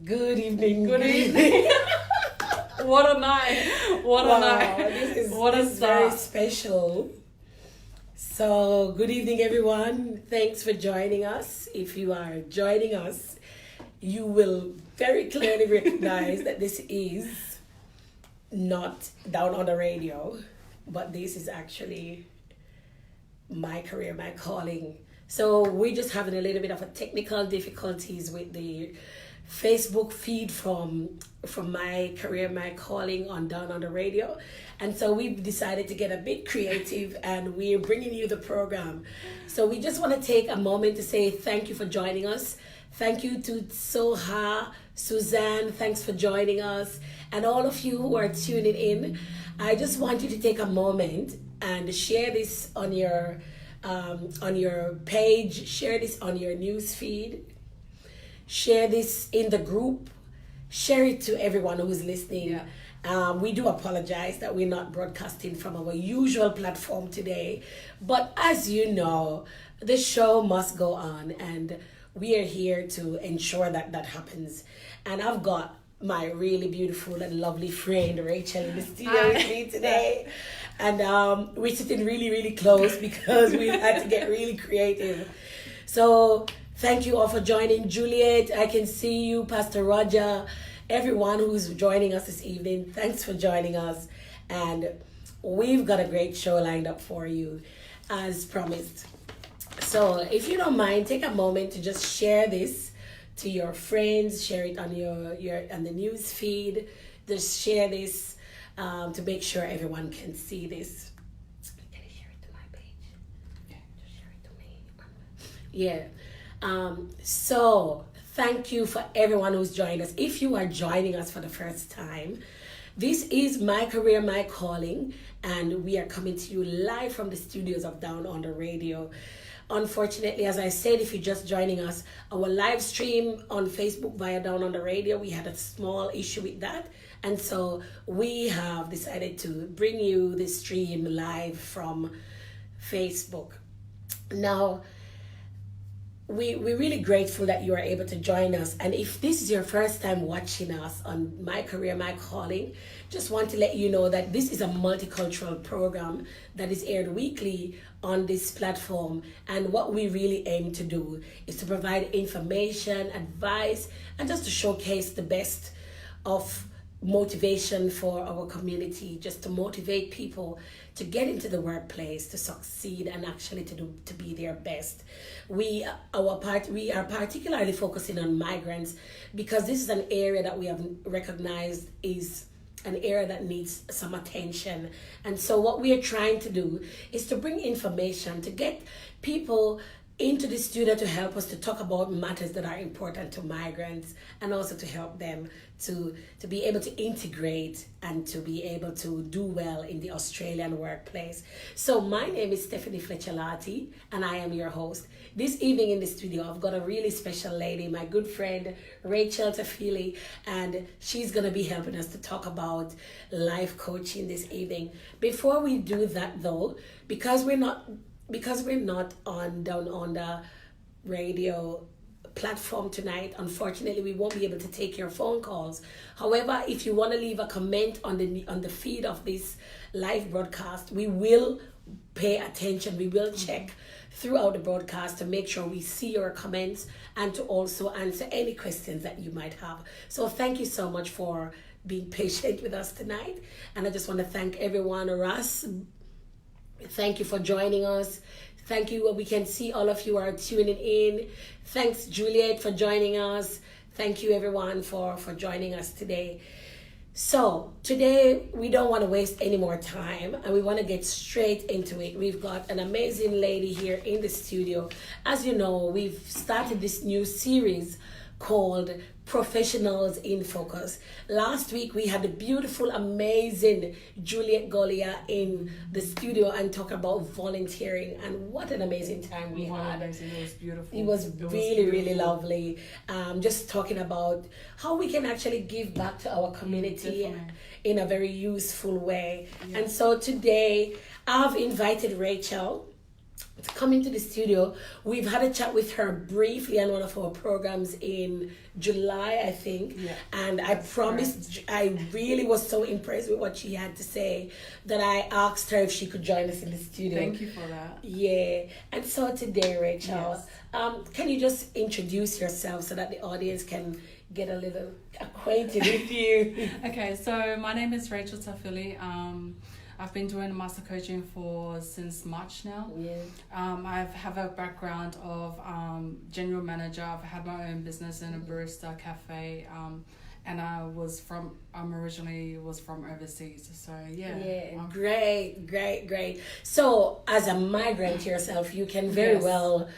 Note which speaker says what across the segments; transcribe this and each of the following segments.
Speaker 1: Good evening.
Speaker 2: Good evening. What a night. What a night.
Speaker 1: This is very special. So, good evening, everyone. Thanks for joining us. If you are joining us, you will very clearly recognize that this is not Down on the Radio, but this is actually my career, my calling. So, we're just having a little bit of a technical difficulties with the Facebook feed from my career, my calling on Down on the Radio. And so we've decided to get a bit creative and we're bringing you the program. So we just want to take a moment to say thank you for joining us. Thank you to Soha, Suzanne, thanks for joining us. And all of you who are tuning in, I just want you to take a moment and share this on your page, share this on your news feed. Share this in the group. Share it to everyone who's listening.
Speaker 2: Yeah.
Speaker 1: We do apologize that we're not broadcasting from our usual platform today. But as you know, the show must go on and we are here to ensure that that happens. And I've got my really beautiful and lovely friend Rachel in the studio with me today. And we're sitting really, really close because we had to get really creative. So thank you all for joining. Juliet, I can see you, Pastor Roger, everyone who's joining us this evening. Thanks for joining us. And we've got a great show lined up for you as promised. So if you don't mind, take a moment to just share this to your friends, share it on your on the news feed. Just share this to make sure everyone can see this. Can you share it to my page? Yeah. Just share it to me. Yeah. So thank you for everyone who's joined us. If you are joining us for the first time, this is My Career, My Calling, and we are coming to you live from the studios of Down on the Radio. Unfortunately, as I said, if you're just joining us, our live stream on Facebook via Down on the Radio, we had a small issue with that. And so we have decided to bring you this stream live from Facebook. Now, we're really grateful that you are able to join us. And if this is your first time watching us on My Career, My Calling, just want to let you know that this is a multicultural program that is aired weekly on this platform. And what we really aim to do is to provide information, advice, and just to showcase the best of motivation for our community, just to motivate people to get into the workplace, to succeed, and actually to be their best. We are particularly focusing on migrants because this is an area that we have recognized is an area that needs some attention. And so what we are trying to do is to bring information, to get people into the studio to help us to talk about matters that are important to migrants and also to help them to be able to integrate and to be able to do well in the Australian workplace. So my name is Stephanie Fletcher-Lati and I am your host. This evening in the studio, I've got a really special lady, my good friend, Rachel Tafili, and she's going to be helping us to talk about life coaching this evening. Before we do that though, because we're not on Down on the Radio platform tonight, unfortunately we won't be able to take your phone calls. However, if you want to leave a comment on the feed of this live broadcast, we will pay attention. We will check throughout the broadcast to make sure we see your comments and to also answer any questions that you might have. So thank you so much for being patient with us tonight. And I just want to thank everyone. Russ, thank you for joining us. Thank you. We can see all of you are tuning in. Thanks, Juliet, for joining us. Thank you, everyone, for joining us today. So today, we don't want to waste any more time and we want to get straight into it. We've got an amazing lady here in the studio. As you know, we've started this new series called Professionals in Focus. Last week we had the beautiful, amazing Juliet Golia in the studio and talk about volunteering, and what an amazing time we had.
Speaker 2: It was beautiful.
Speaker 1: It was really lovely. Just talking about how we can actually give back to our community in a very useful way. Yeah. And so today I've invited Rachel to come into the studio. We've had a chat with her briefly on one of our programs in July, I think.
Speaker 2: Yeah,
Speaker 1: and I promised, correct. I really was so impressed with what she had to say that I asked her if she could join us in the studio.
Speaker 2: Thank you for that.
Speaker 1: Yeah. And so today, Rachel,
Speaker 2: yes.
Speaker 1: Can you just introduce yourself so that the audience can get a little acquainted with you?
Speaker 2: Okay, so my name is Rachel Tafili. I've been doing master coaching since March now.
Speaker 1: Yeah.
Speaker 2: I have a background of general manager. I've had my own business in a barista cafe, and I'm originally from overseas. So yeah.
Speaker 1: Great. So as a migrant yourself, you can very well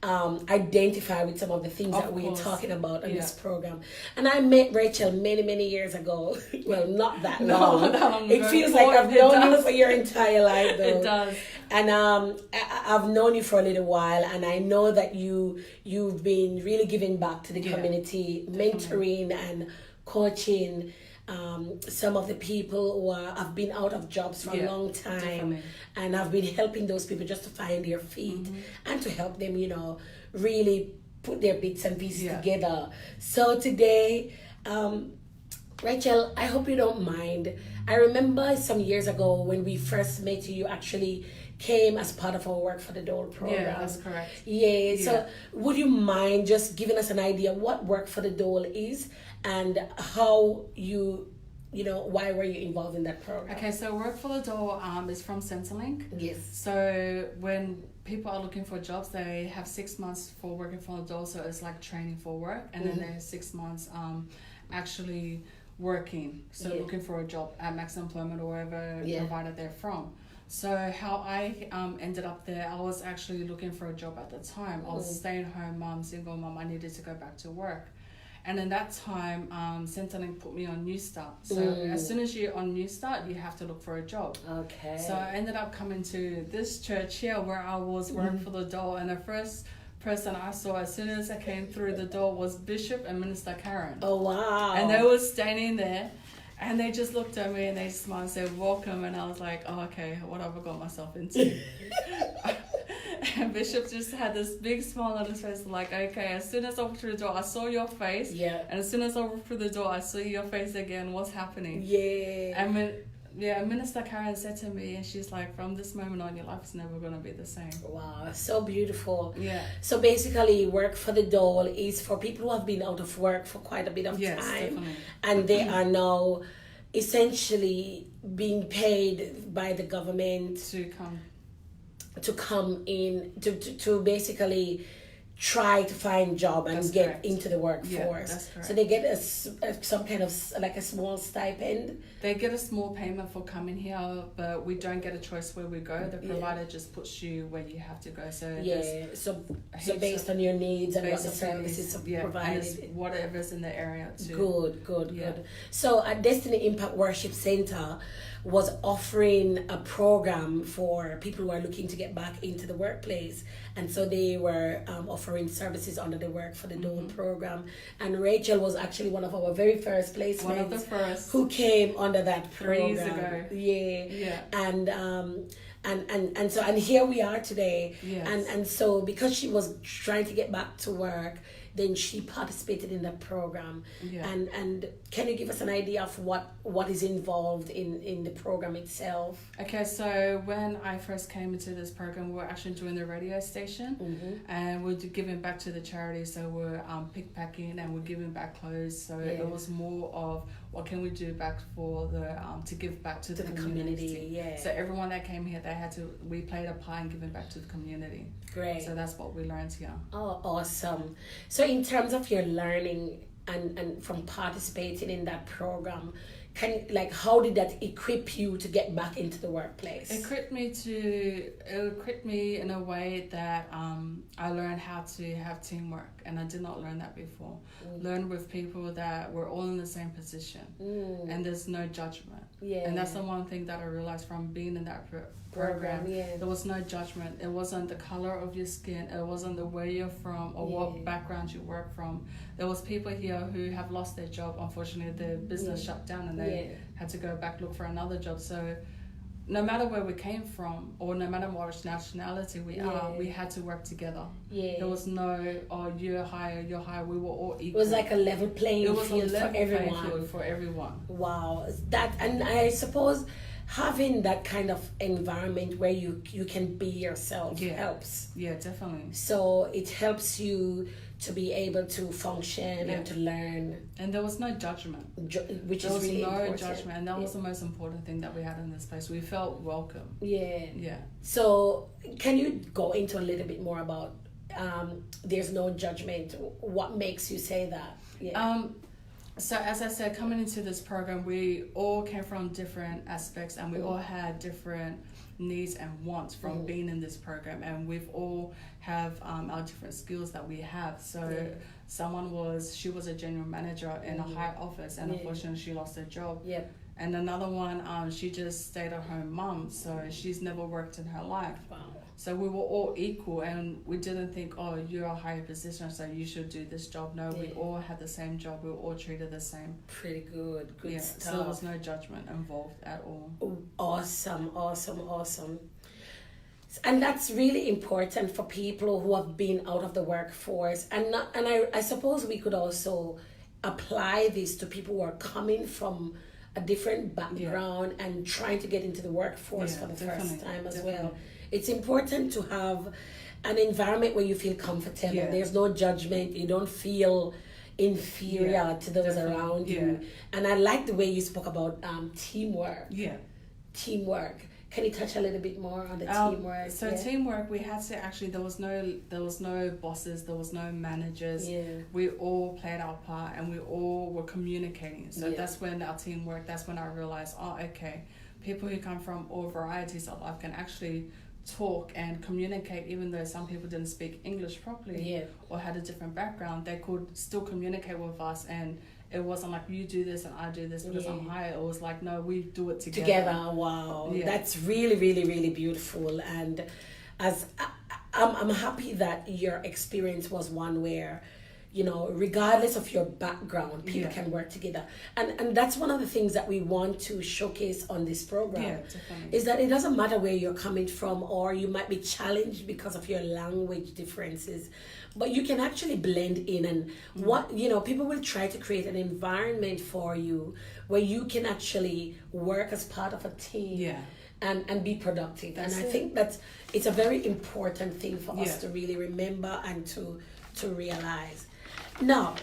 Speaker 1: identify with some of the things that we're talking about in this program. And I met Rachel many years ago. Well, not that long. It feels like I've known you for your entire life, though.
Speaker 2: It does.
Speaker 1: And I've known you for a little while, and I know that you've been really giving back to the community, mentoring and coaching some of the people who have been out of jobs for a long time.
Speaker 2: Definitely.
Speaker 1: And I've been helping those people just to find their feet and to help them, really put their bits and pieces together. So today, Rachel, I hope you don't mind. I remember some years ago when we first met you actually came as part of our Work for the Dole program.
Speaker 2: Yeah, that's correct.
Speaker 1: Yeah, so would you mind just giving us an idea what Work for the Dole is and how why were you involved in that program?
Speaker 2: Okay, so Work for the Dole is from Centrelink.
Speaker 1: Yes.
Speaker 2: So when people are looking for jobs, they have 6 months for working for the Dole, so it's like training for work, and then they have 6 months actually working, so looking for a job at Max Employment or wherever provider they're from. So how I ended up there, I was actually looking for a job at the time. I was a stay-at-home mom, single mom. I needed to go back to work. And in that time, Centrelink put me on New Start. So as soon as you're on New Start, you have to look for a job.
Speaker 1: Okay.
Speaker 2: So I ended up coming to this church here where I was working for the Dole. And the first person I saw as soon as I came through the door was Bishop and Minister Karen.
Speaker 1: Oh, wow.
Speaker 2: And they were standing there. And they just looked at me and they smiled and said, welcome. And I was like, oh, okay, what have I got myself into? And Bishop just had this big smile on his face, like, okay, as soon as I walked through the door, I saw your face. Yeah. And as soon as I walked through the door, I saw your face again. What's happening?
Speaker 1: Yeah.
Speaker 2: And Minister Karen said to me, and she's like, from this moment on, your life is never going to be the same.
Speaker 1: Wow, so beautiful.
Speaker 2: Yeah.
Speaker 1: So basically, Work for the Dole is for people who have been out of work for quite a bit of time.
Speaker 2: Definitely.
Speaker 1: And they are now essentially being paid by the government to come in to basically try to find job and get into the workforce.
Speaker 2: Yeah, that's correct.
Speaker 1: So they get some kind of like a small stipend.
Speaker 2: They get a small payment for coming here, but we don't get a choice where we go. The provider just puts you where you have to go. So
Speaker 1: so based on your needs and what the services are provided,
Speaker 2: and whatever's in the area too.
Speaker 1: Good. So at Destiny Impact Worship Center was offering a program for people who are looking to get back into the workplace, and so they were offering services under the Work for the Dole program. And Rachel was actually one of our very first placements.
Speaker 2: One of the first.
Speaker 1: Who came under that
Speaker 2: 3 years
Speaker 1: program.
Speaker 2: ago.
Speaker 1: Yeah. And so here we are today.
Speaker 2: Yes.
Speaker 1: And so because she was trying to get back to work, then she participated in that program.
Speaker 2: Yeah.
Speaker 1: And can you give us an idea of what is involved in the program itself?
Speaker 2: Okay, so when I first came into this program, we were actually doing the radio station, and we're giving back to the charity. So we're pickpacking and we're giving back clothes. So it was more of what can we do back for the to give back to the community.
Speaker 1: Yeah.
Speaker 2: So everyone that came here, we played a part in giving back to the community.
Speaker 1: Great.
Speaker 2: So that's what we learned here.
Speaker 1: Oh, awesome. So in terms of your learning and from participating in that program, how did that equip you to get back into the workplace?
Speaker 2: It equipped me in a way that I learned how to have teamwork, and I did not learn that before. Learn with people that were all in the same position, and there's no judgment. Yeah. And that's the one thing that I realized from being in that program. There was no judgment. It wasn't the color of your skin. It wasn't the where you're from or what background you work from. There was people here who have lost their job. Unfortunately, their business shut down and they had to go back look for another job. So no matter where we came from or no matter what nationality we are, we had to work together. There was no, oh, you're higher, we were all equal.
Speaker 1: It was like a level playing field for everyone.
Speaker 2: Playing field for everyone.
Speaker 1: Wow. And I suppose having that kind of environment where you can be yourself helps.
Speaker 2: Yeah, definitely.
Speaker 1: So it helps you to be able to function and to learn.
Speaker 2: And there was no judgment.
Speaker 1: Which is really important. There was
Speaker 2: no judgment, and that was the most important thing that we had in this place. We felt welcome.
Speaker 1: Yeah. So can you go into a little bit more about there's no judgment? What makes you say that?
Speaker 2: So as I said, coming into this program, we all came from different aspects, and we all had different needs and wants from being in this program, and we've all have our different skills that we have. So she was a general manager in a high office, and unfortunately she lost her job. And another one, she just stayed at home mom, so she's never worked in her life.
Speaker 1: Wow.
Speaker 2: So we were all equal, and we didn't think, oh, you're a higher position, so you should do this job. No, we all had the same job. We were all treated the same.
Speaker 1: Pretty good stuff.
Speaker 2: So there was no judgment involved at all.
Speaker 1: Awesome. And that's really important for people who have been out of the workforce. And I suppose we could also apply this to people who are coming from a different background and trying to get into the workforce for the first time as well. It's important to have an environment where you feel comfortable. There's no judgment. You don't feel inferior to those around you. And I like the way you spoke about teamwork. Teamwork. Can you touch a little bit more on the teamwork?
Speaker 2: So teamwork, we had to actually, there was no bosses, there was no managers. We all played our part, and we all were communicating. So that's when our teamwork, that's when I realized, oh, okay, people who come from all varieties of life can actually talk and communicate, even though some people didn't speak English properly or had a different background. They could still communicate with us, and it wasn't like you do this and I do this because I'm higher. It was like, no, we do it together. Wow.
Speaker 1: That's really, really, really beautiful. And as I'm happy that your experience was one where, you know, regardless of your background, people can work together. And that's one of the things that we want to showcase on this program, is that it doesn't matter where you're coming from, or you might be challenged because of your language differences, but you can actually blend in. And people will try to create an environment for you where you can actually work as part of a team and be productive. I think that it's a very important thing for us to really remember and to realize. Now,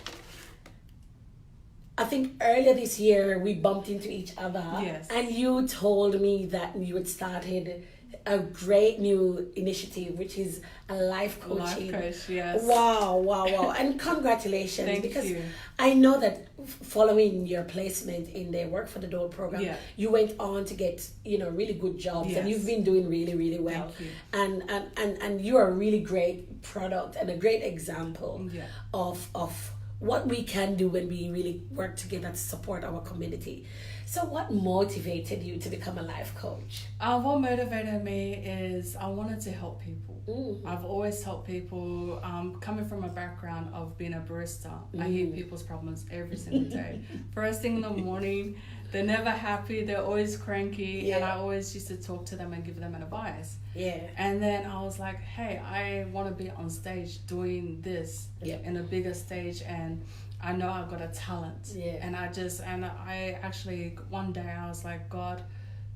Speaker 1: I think earlier this year we bumped into each other, and you told me that you had started a great new initiative, which is a life coaching.
Speaker 2: Life coach, yes.
Speaker 1: Wow. And congratulations.
Speaker 2: Thank
Speaker 1: because
Speaker 2: you.
Speaker 1: I know that following your placement in the Work for the Dole program, you went on to get, really good jobs, and you've been doing really, really well.
Speaker 2: Thank you.
Speaker 1: And you are a really great product and a great example of what we can do when we really work together to support our community. So what motivated you to become a life coach?
Speaker 2: What motivated me is I wanted to help people. I've always helped people. Coming from a background of being a barista, I hear people's problems every single day. First thing in the morning, they're never happy, they're always cranky, and I always used to talk to them and give them advice. And then I was like, hey, I want to be on stage doing this in a bigger stage, and I know I've got a talent. And I actually, one day I was like, God,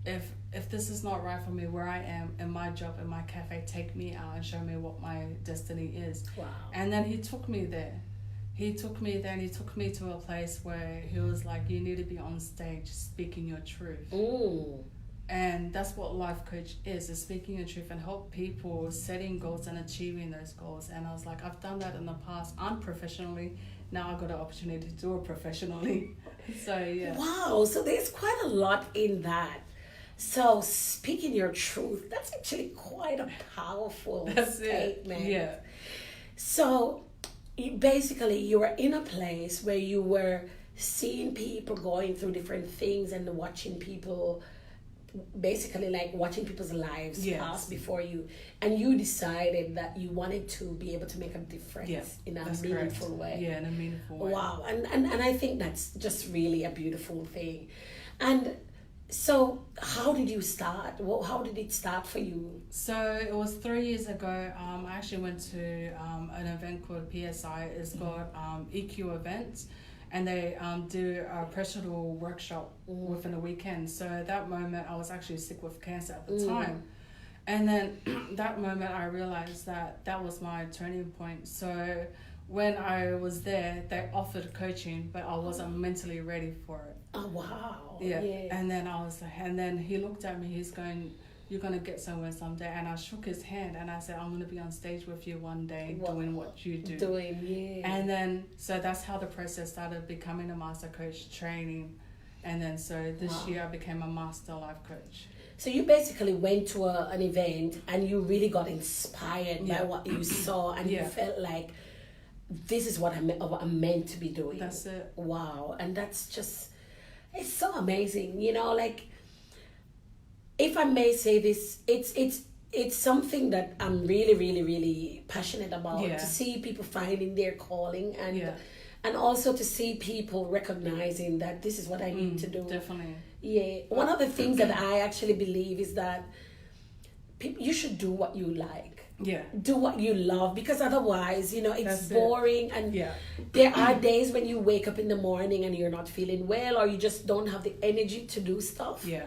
Speaker 2: if this is not right for me where I am in my job, in my cafe, take me out and show me what my destiny is.
Speaker 1: Wow.
Speaker 2: And then he took me there. He took me there, and he took me to a place where he was like, you need to be on stage speaking your truth. And that's what life coach is speaking your truth and help people setting goals and achieving those goals. And I was like, I've done that in the past unprofessionally. Now I've got an opportunity to do it professionally. So,
Speaker 1: Wow, so there's quite a lot in that. So speaking your truth, that's actually quite a powerful statement.
Speaker 2: It.
Speaker 1: So you were in a place where you were seeing people going through different things and watching people, basically like watching people's lives pass before you, and you decided that you wanted to be able to make a difference in a meaningful way.
Speaker 2: In a meaningful way.
Speaker 1: Wow. And I think that's just really a beautiful thing. And So how did you start? How did it start for you?
Speaker 2: So it was 3 years ago. I actually went to an event called PSI. It's called EQ Events, and they do a personal workshop within a weekend. So at that moment, I was actually sick with cancer at the time. And then that moment, I realized that was my turning point. So when I was there, they offered coaching, but I wasn't mentally ready for it.
Speaker 1: Oh, wow.
Speaker 2: Yeah. And then I was like, and then he looked at me, he's going, "You're going to get somewhere someday." And I shook his hand and I said, "I'm going to be on stage with you one day doing what you do." And then, so that's how the process started, becoming a master coach, training. And then, so this year I became a master life coach.
Speaker 1: So you basically went to an event and you really got inspired by what you saw, and you felt like, this is what I'm meant to be doing.
Speaker 2: That's it.
Speaker 1: Wow. And that's just, it's so amazing. You know, like, if I may say this, it's something that I'm really, really, really passionate about. To see people finding their calling, and also to see people recognizing that this is what I need to do.
Speaker 2: Definitely.
Speaker 1: Yeah. One of the things that I actually believe is that you should do what you like.
Speaker 2: Yeah.
Speaker 1: Do what you love, because otherwise, you know, it's
Speaker 2: That's
Speaker 1: boring. And there are days when you wake up in the morning and you're not feeling well, or you just don't have the energy to do stuff.
Speaker 2: Yeah.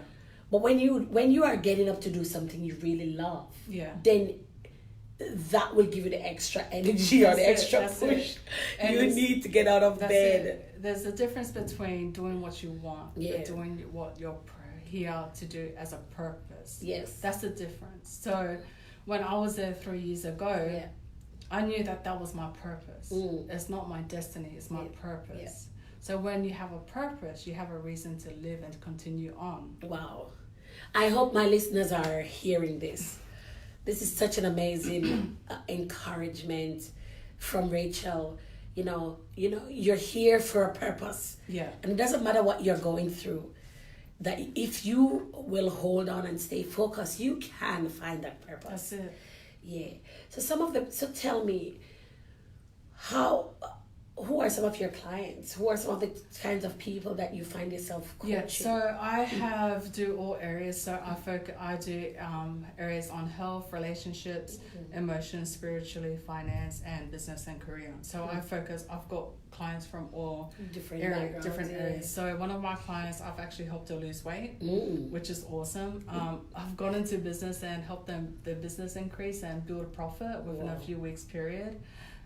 Speaker 1: But when you are getting up to do something you really love, then that will give you the extra energy or the extra push you need to get out of bed.
Speaker 2: There's a difference between doing what you want, but doing what you're here to do as a purpose.
Speaker 1: Yes.
Speaker 2: That's the difference. So when I was there 3 years ago, I knew that was my purpose. It's not my destiny, it's my purpose. So when you have a purpose, you have a reason to live and continue on.
Speaker 1: Wow. I hope my listeners are hearing this. This is such an amazing encouragement from Rachel. You know, you're here for a purpose.
Speaker 2: Yeah.
Speaker 1: And it doesn't matter what you're going through. That if you will hold on and stay focused, you can find that purpose.
Speaker 2: That's it.
Speaker 1: Yeah. So tell me, who are some of your clients? Who are some of the kinds of people that you find yourself coaching?
Speaker 2: Yeah, so I do all areas. So I do areas on health, relationships, emotions, spiritually, finance, and business and career. So I've got clients from all different areas. So one of my clients, I've actually helped her lose weight, which is awesome. I've gone into business and helped them, their business increase and build a profit within a few weeks period.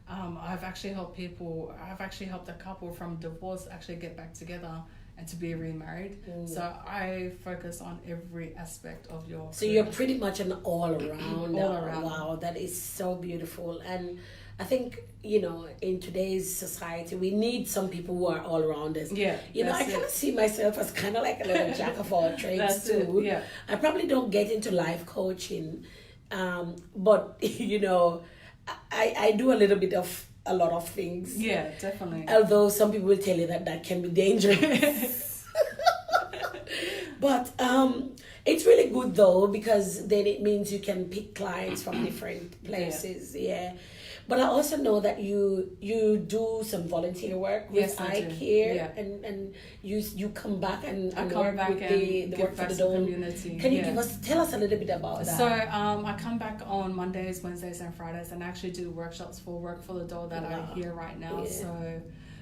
Speaker 2: I've actually helped a couple from divorce actually get back together and to be remarried. So I focus on every aspect of your
Speaker 1: So career. You're pretty much an all-around. Wow, that is so beautiful. And I think, in today's society, we need some people who are all-rounders. Yeah. I kind of see myself as kind of like a little jack of all trades too. Yeah. I probably don't get into life coaching, but, I do a little bit of a lot of things.
Speaker 2: Yeah, definitely.
Speaker 1: Although some people will tell you that can be dangerous. But it's really good though, because then it means you can pick clients from different places. Yeah. But I also know that you do some volunteer work with iCare, and you come back and work with the work for the Dole community. Can you tell us a little bit about that?
Speaker 2: So I come back on Mondays, Wednesdays, and Fridays, and actually do workshops for Work for the Dole that are here right now. Yeah. So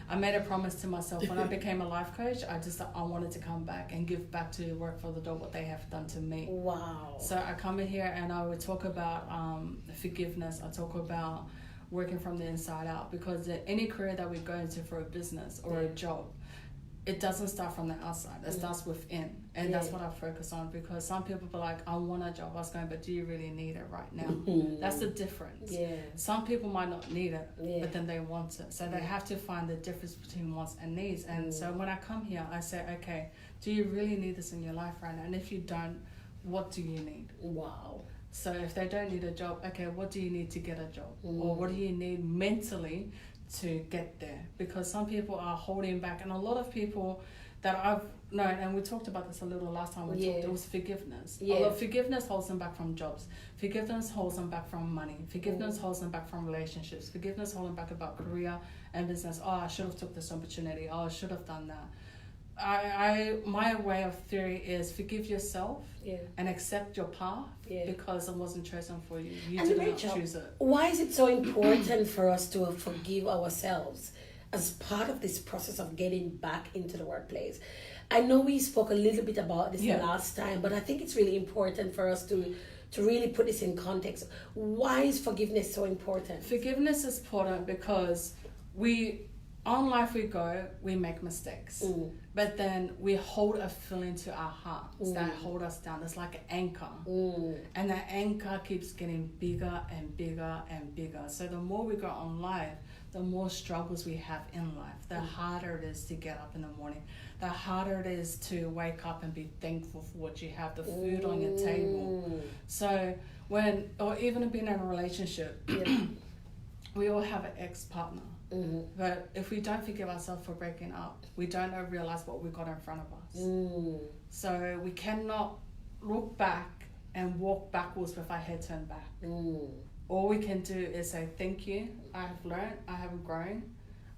Speaker 2: I made a promise to myself when I became a life coach. I wanted to come back and give back to Work for the Dole what they have done to me.
Speaker 1: Wow.
Speaker 2: So I come in here and I would talk about forgiveness. I talk about working from the inside out, because any career that we go into for a business or a job, it doesn't start from the outside. It starts within, and that's what I focus on, because some people are like, I want a job. I was going, but do you really need it right now? That's the difference. Yeah. Some people might not need it, but then they want it. So they have to find the difference between wants and needs. And so when I come here, I say, okay, do you really need this in your life right now? And if you don't, what do you need?
Speaker 1: Wow.
Speaker 2: So if they don't need a job, okay, what do you need to get a job? Or what do you need mentally to get there? Because some people are holding back, and a lot of people that I've known, and we talked about this a little last time we talked, it was forgiveness. Yeah. Forgiveness holds them back from jobs. Forgiveness holds them back from money. Forgiveness holds them back from relationships. Forgiveness holds them back about career and business. Oh, I should have took this opportunity. Oh, I should have done that. my way of theory is forgive yourself
Speaker 1: Yeah.
Speaker 2: and accept your path
Speaker 1: Yeah.
Speaker 2: because it wasn't chosen for you. You
Speaker 1: And
Speaker 2: did not
Speaker 1: Rachel,
Speaker 2: choose it.
Speaker 1: why is it so important for us to forgive ourselves as part of this process of getting back into the workplace? I know we spoke a little bit about this last time, but I think it's really important for us to really put this in context. Why is forgiveness so important?
Speaker 2: Forgiveness is important because on life we go, we make mistakes. But then we hold a feeling to our hearts that hold us down. It's like an anchor. And that anchor keeps getting bigger and bigger and bigger. So the more we go on life, the more struggles we have in life. The harder it is to get up in the morning. The harder it is to wake up and be thankful for what you have, the food on your table. So or even being in a relationship, we all have an ex-partner. But if we don't forgive ourselves for breaking up, we don't realize what we got in front of us. So we cannot look back and walk backwards with our head turned back. All we can do is say, thank you, I have learned, I have grown,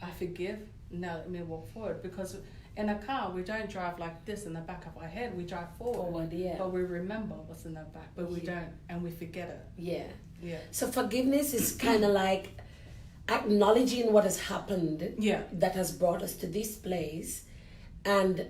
Speaker 2: I forgive, now let me walk forward. Because in a car, we don't drive like this in the back of our head, we drive forward. But we remember what's in the back, but we don't, and we forget it. Yeah.
Speaker 1: So forgiveness is kind of like acknowledging what has happened that has brought us to this place, and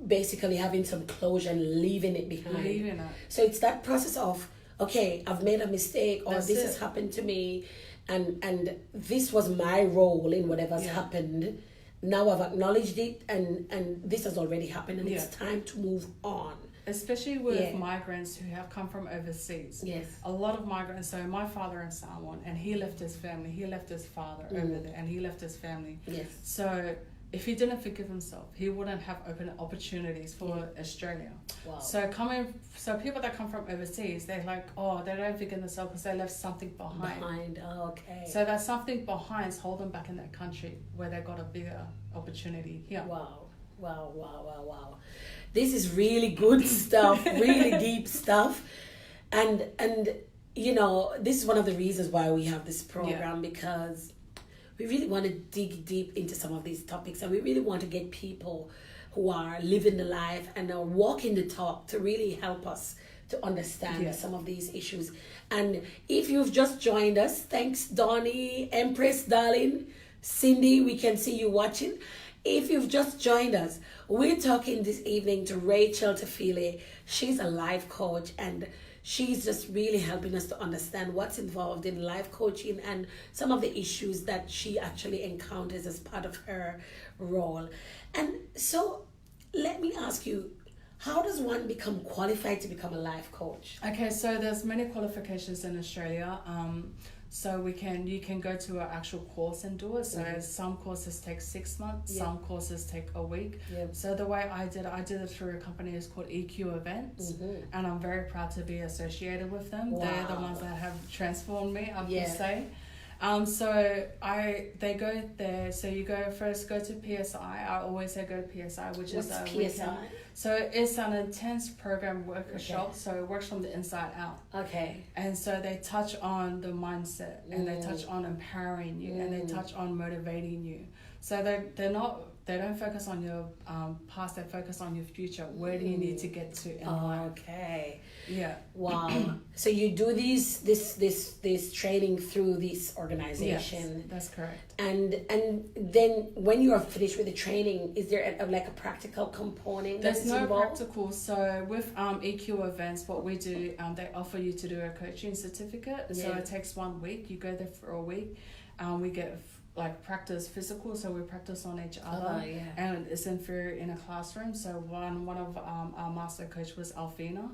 Speaker 1: basically having some closure and leaving it behind. So it's that process of, okay, I've made a mistake, or this has happened to me, and this was my role in whatever's happened. Now I've acknowledged it, and this has already happened, and it's time to move on.
Speaker 2: Especially with migrants who have come from overseas.
Speaker 1: Yes.
Speaker 2: A lot of migrants. So my father in Samoan, and he left his family. He left his father over there, and he left his family.
Speaker 1: Yes.
Speaker 2: So if he didn't forgive himself, he wouldn't have open opportunities for Australia.
Speaker 1: Wow.
Speaker 2: So people that come from overseas, they're like, they don't forgive themselves because they left something behind.
Speaker 1: Okay.
Speaker 2: So that something behind hold them back in that country where they got a bigger opportunity here.
Speaker 1: Wow. This is really good stuff, really deep stuff. And you know, this is one of the reasons why we have this program, because we really want to dig deep into some of these topics, and we really want to get people who are living the life and are walking the talk to really help us to understand some of these issues. And if you've just joined us, thanks Donnie, Empress, darling, Cindy, we can see you watching. If you've just joined us, we're talking this evening to Rachel Tafili. She's a life coach, and she's just really helping us to understand what's involved in life coaching and some of the issues that she actually encounters as part of her role. And so let me ask you, how does one become qualified to become a life coach?
Speaker 2: Okay, so there's many qualifications in Australia. So you can go to an actual course and do it. So some courses take 6 months, some courses take a week. So the way I did it through a company is called EQ Events, and I'm very proud to be associated with them. Wow. They're the ones that have transformed me, I would say. They go there. So you go to PSI. I always say go to PSI, which
Speaker 1: What's
Speaker 2: is
Speaker 1: PSI?
Speaker 2: So it's an intense program workshop. So it works from the inside out.
Speaker 1: Okay.
Speaker 2: And so they touch on the mindset, and they touch on empowering you, and they touch on motivating you. So they don't focus on your past. They focus on your future. Where do you need to get to in life?
Speaker 1: Okay.
Speaker 2: Yeah.
Speaker 1: Wow. So you do this training through this organization.
Speaker 2: Yes, that's correct.
Speaker 1: And then when you are finished with the training, is there a practical component?
Speaker 2: There's no practical. So with EQ Events, what we do, they offer you to do a coaching certificate. Yeah. So it takes 1 week. You go there for a week. We get practice physical, so we practice on each other, and it's in a classroom. So one of our master coach was Alfina.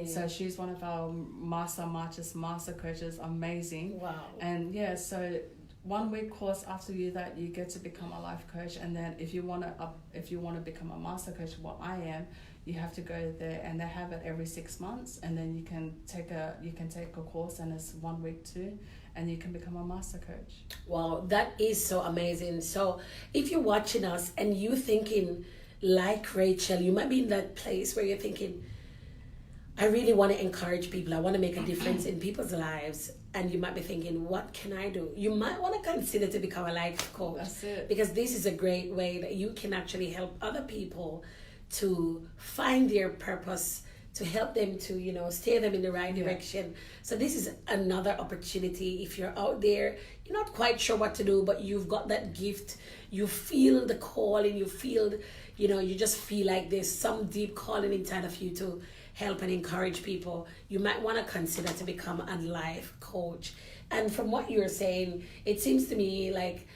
Speaker 2: So she's one of our master coaches. Amazing.
Speaker 1: Wow.
Speaker 2: And so 1 week course. After that, you get to become a life coach, and then if you want to become a master coach, what I am, you have to go there, and they have it every 6 months, and then you can take a course, and it's 1 week too, and you can become a master coach.
Speaker 1: Wow, that is so amazing. So if you're watching us and you thinking like Rachel, you might be in that place where you're thinking, I really want to encourage people. I want to make a difference in people's lives. And you might be thinking, what can I do? You might want to consider to become a life coach.
Speaker 2: That's it.
Speaker 1: Because this is a great way that you can actually help other people to find their purpose, to help them to, steer them in the right direction. So this is another opportunity. If you're out there, you're not quite sure what to do, but you've got that gift. You feel the calling. You feel, you just feel like there's some deep calling inside of you to help and encourage people. You might want to consider to become a life coach. And from what you're saying, it seems to me like,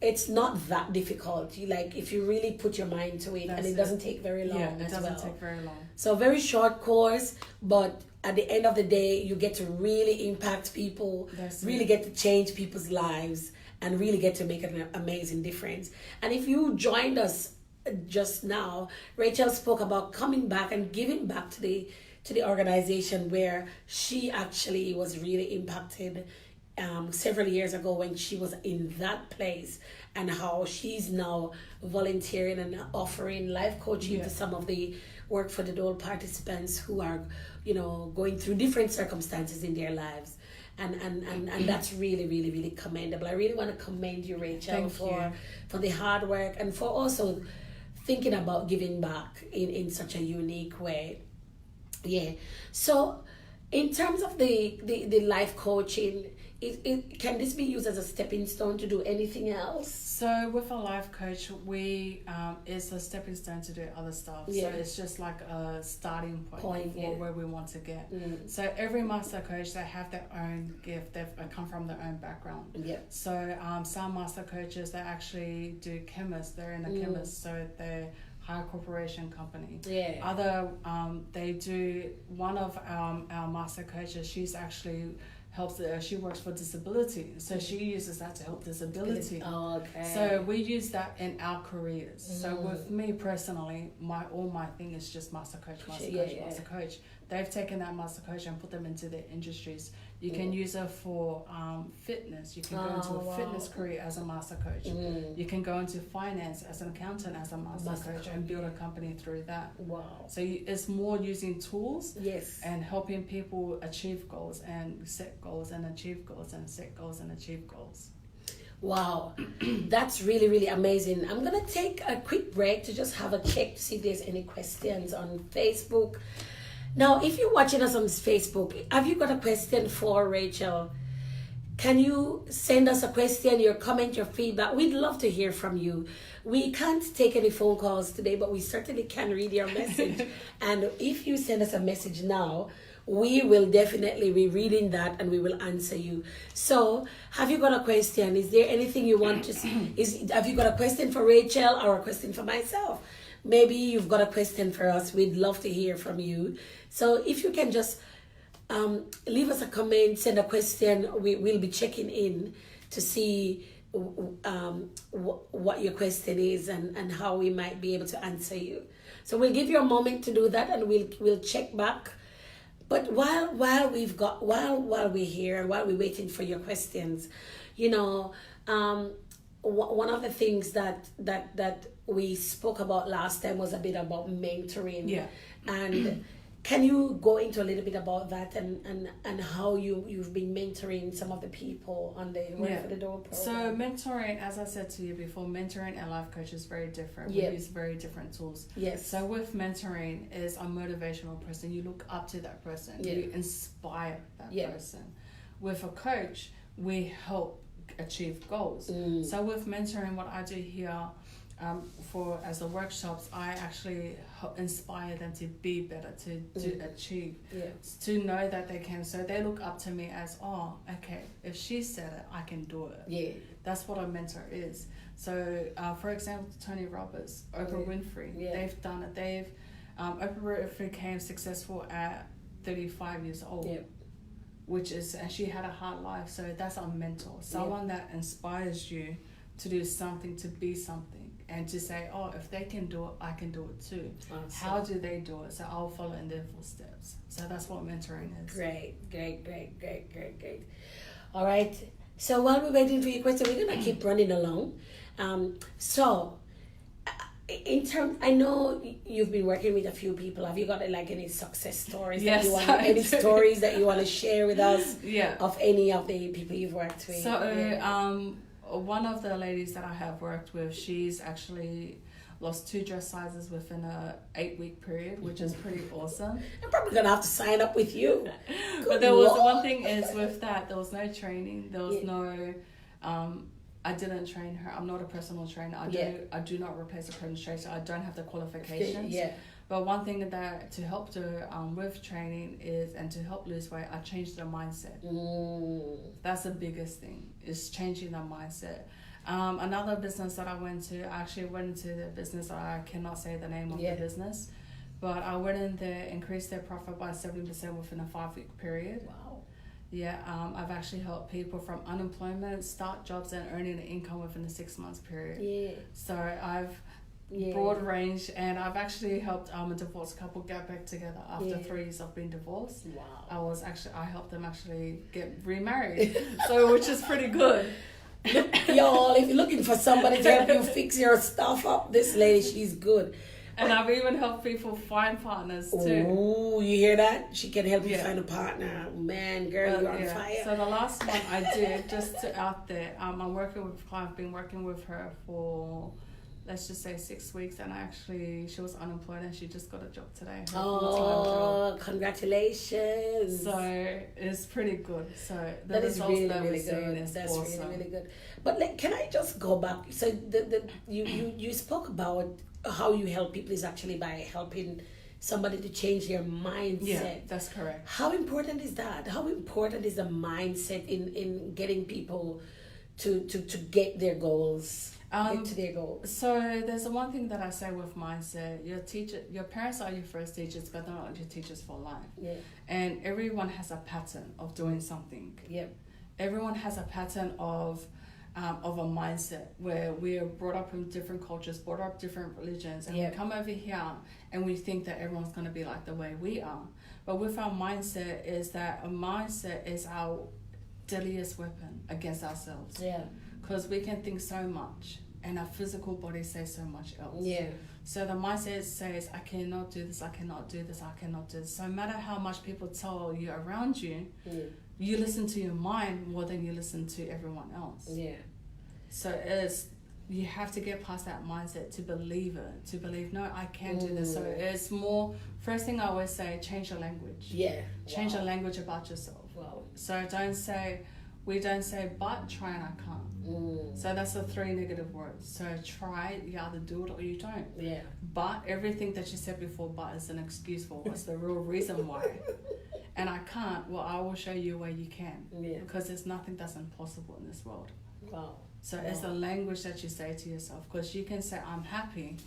Speaker 1: it's not that difficult. If you really put your mind to it, and it doesn't take very long.
Speaker 2: Yeah, it doesn't take very long.
Speaker 1: So very short course, but at the end of the day, you get to really impact people, get to change people's lives, and really get to make an amazing difference. And if you joined us just now, Rachel spoke about coming back and giving back to the organization where she actually was really impacted several years ago when she was in that place, and how she's now volunteering and offering life coaching to some of the work for the Dole participants who are, going through different circumstances in their lives. And that's really, really, really commendable. I really want to commend you, Rachel, for the hard work and for also thinking about giving back in such a unique way. Yeah. So in terms of the life coaching, it can this be used as a stepping stone to do anything else?
Speaker 2: So with a life coach, it's a stepping stone to do other stuff. So it's just like a starting point for where we want to get. So every master coach, they have their own gift. They've come from their own background. So some master coaches, they actually do chemists. They're in a chemist, so they're high corporation company. Other they do. One of our master coaches, she's actually she works for disability, so she uses that to help disability. So we use that in our careers. So with me personally, my thing is just master coach. They've taken that master coach and put them into their industries. You can use it for fitness. You can go into a fitness career as a master coach. You can go into finance as an accountant as a master coach and build a company through that. So it's more using tools and helping people achieve goals and set goals and achieve goals and set goals and achieve goals.
Speaker 1: Wow, that's really, really amazing. I'm going to take a quick break to just have a check to see if there's any questions on Facebook. Now, if you're watching us on Facebook, have you got a question for Rachel? Can you send us a question, your comment, your feedback? We'd love to hear from you. We can't take any phone calls today, but we certainly can read your message. And if you send us a message now, we will definitely be reading that and we will answer you. So, have you got a question? Is there anything you want to see? Have you got a question for Rachel or a question for myself? Maybe you've got a question for us. We'd love to hear from you. So if you can just leave us a comment, send a question. We'll be checking in to see what your question is and how we might be able to answer you. So we'll give you a moment to do that, and we'll check back. But while we're here and while we're waiting for your questions, one of the things that we spoke about last time was a bit about mentoring. And can you go into a little bit about that and how you've been mentoring some of the people on the Work for the Dole program?
Speaker 2: So mentoring, as I said to you before, mentoring and life coach is very different. We use very different tools. So with mentoring is a motivational person. You look up to that person. You inspire that person. With a coach, we help achieve goals. So with mentoring, what I do here as the workshops, I actually inspire them to be better, to achieve, to know that they can. So they look up to me as, if she said it, I can do it. That's what a mentor is. So for example, Tony Robbins, Oprah Winfrey, they've done it. Oprah Winfrey became successful at 35 years old. And she had a hard life, so that's a mentor, someone that inspires you to do something, to be something, and to say, if they can do it, I can do it too. Awesome. How do they do it? So I'll follow in their footsteps. So that's what mentoring is.
Speaker 1: Great. All right, so while we're waiting for your question, we're gonna keep running along. So in terms, I know you've been working with a few people. Have you got like any success stories?
Speaker 2: Yes,
Speaker 1: that you want,
Speaker 2: I
Speaker 1: any
Speaker 2: do.
Speaker 1: stories that you want to share with us?
Speaker 2: Yeah.
Speaker 1: Of any of the people you've worked with.
Speaker 2: So, one of the ladies that I have worked with, she's actually lost 2 dress sizes within a 8-week period, which is pretty awesome.
Speaker 1: I'm probably gonna have to sign up with you.
Speaker 2: But there was one thing is with that, there was no training. There was no. I didn't train her. I'm not a personal trainer. I do not replace a personal trainer. I don't have the qualifications.
Speaker 1: Yeah.
Speaker 2: But one thing that to help her with training is, and to help lose weight, I changed the mindset. That's the biggest thing, is changing the mindset. Another business that I went to, I actually went into the business, I cannot say the name of the business, but I went in there, increased their profit by 70% within a 5-week period.
Speaker 1: Wow.
Speaker 2: Yeah, I've actually helped people from unemployment start jobs and earning an income within a 6 months period.
Speaker 1: Yeah.
Speaker 2: So I've broad range, and I've actually helped a divorced couple get back together after 3 years of being divorced.
Speaker 1: Wow.
Speaker 2: I helped them actually get remarried, so which is pretty good.
Speaker 1: Y'all, if you're looking for somebody to help you fix your stuff up, this lady, she's good.
Speaker 2: And I've even helped people find partners too.
Speaker 1: Ooh, you hear that? She can help you find a partner. Man, girl, you're on fire.
Speaker 2: So the last one I did, just to out there, I've been working with her for, let's just say 6 weeks, and she was unemployed and she just got a job today.
Speaker 1: Oh, congratulations.
Speaker 2: So it's pretty good. So the
Speaker 1: that is really,
Speaker 2: that
Speaker 1: really
Speaker 2: we're seeing
Speaker 1: good.
Speaker 2: is
Speaker 1: That's
Speaker 2: awesome.
Speaker 1: really, really good. But like, can I just go back? So you spoke about how you help people is actually by helping somebody to change their mindset.
Speaker 2: Yeah, that's correct.
Speaker 1: How important is that? How important is the mindset in getting people to get their goals? Get to their goals.
Speaker 2: So there's one thing that I say with mindset: your parents are your first teachers, but they're not your teachers for life.
Speaker 1: Yeah.
Speaker 2: And everyone has a pattern of doing something.
Speaker 1: Yep.
Speaker 2: Everyone has a pattern of a mindset where we are brought up in different cultures, brought up different religions, and we come over here and we think that everyone's going to be like the way we are. But with our mindset is our deadliest weapon against ourselves.
Speaker 1: Yeah.
Speaker 2: Because we can think so much, and our physical body says so much else.
Speaker 1: Yeah.
Speaker 2: So the mindset says, I cannot do this, I cannot do this, I cannot do this. So no matter how much people tell you around you, you listen to your mind more than you listen to everyone else.
Speaker 1: Yeah.
Speaker 2: So you have to get past that mindset to believe it, to believe, no, I can do this. So it's more, first thing I always say, change your language.
Speaker 1: Yeah.
Speaker 2: Change your language about yourself.
Speaker 1: Wow.
Speaker 2: So we don't say, but, try, and I can't. So that's the 3 negative words. So try, you either do it or you don't.
Speaker 1: Yeah.
Speaker 2: But everything that you said before, but is an excuse for what's the real reason why. And I can't, well, I will show you where you can.
Speaker 1: Yeah.
Speaker 2: Because there's nothing that's impossible in this world.
Speaker 1: Wow.
Speaker 2: So it's the language that you say to yourself. Because you can say, I'm happy,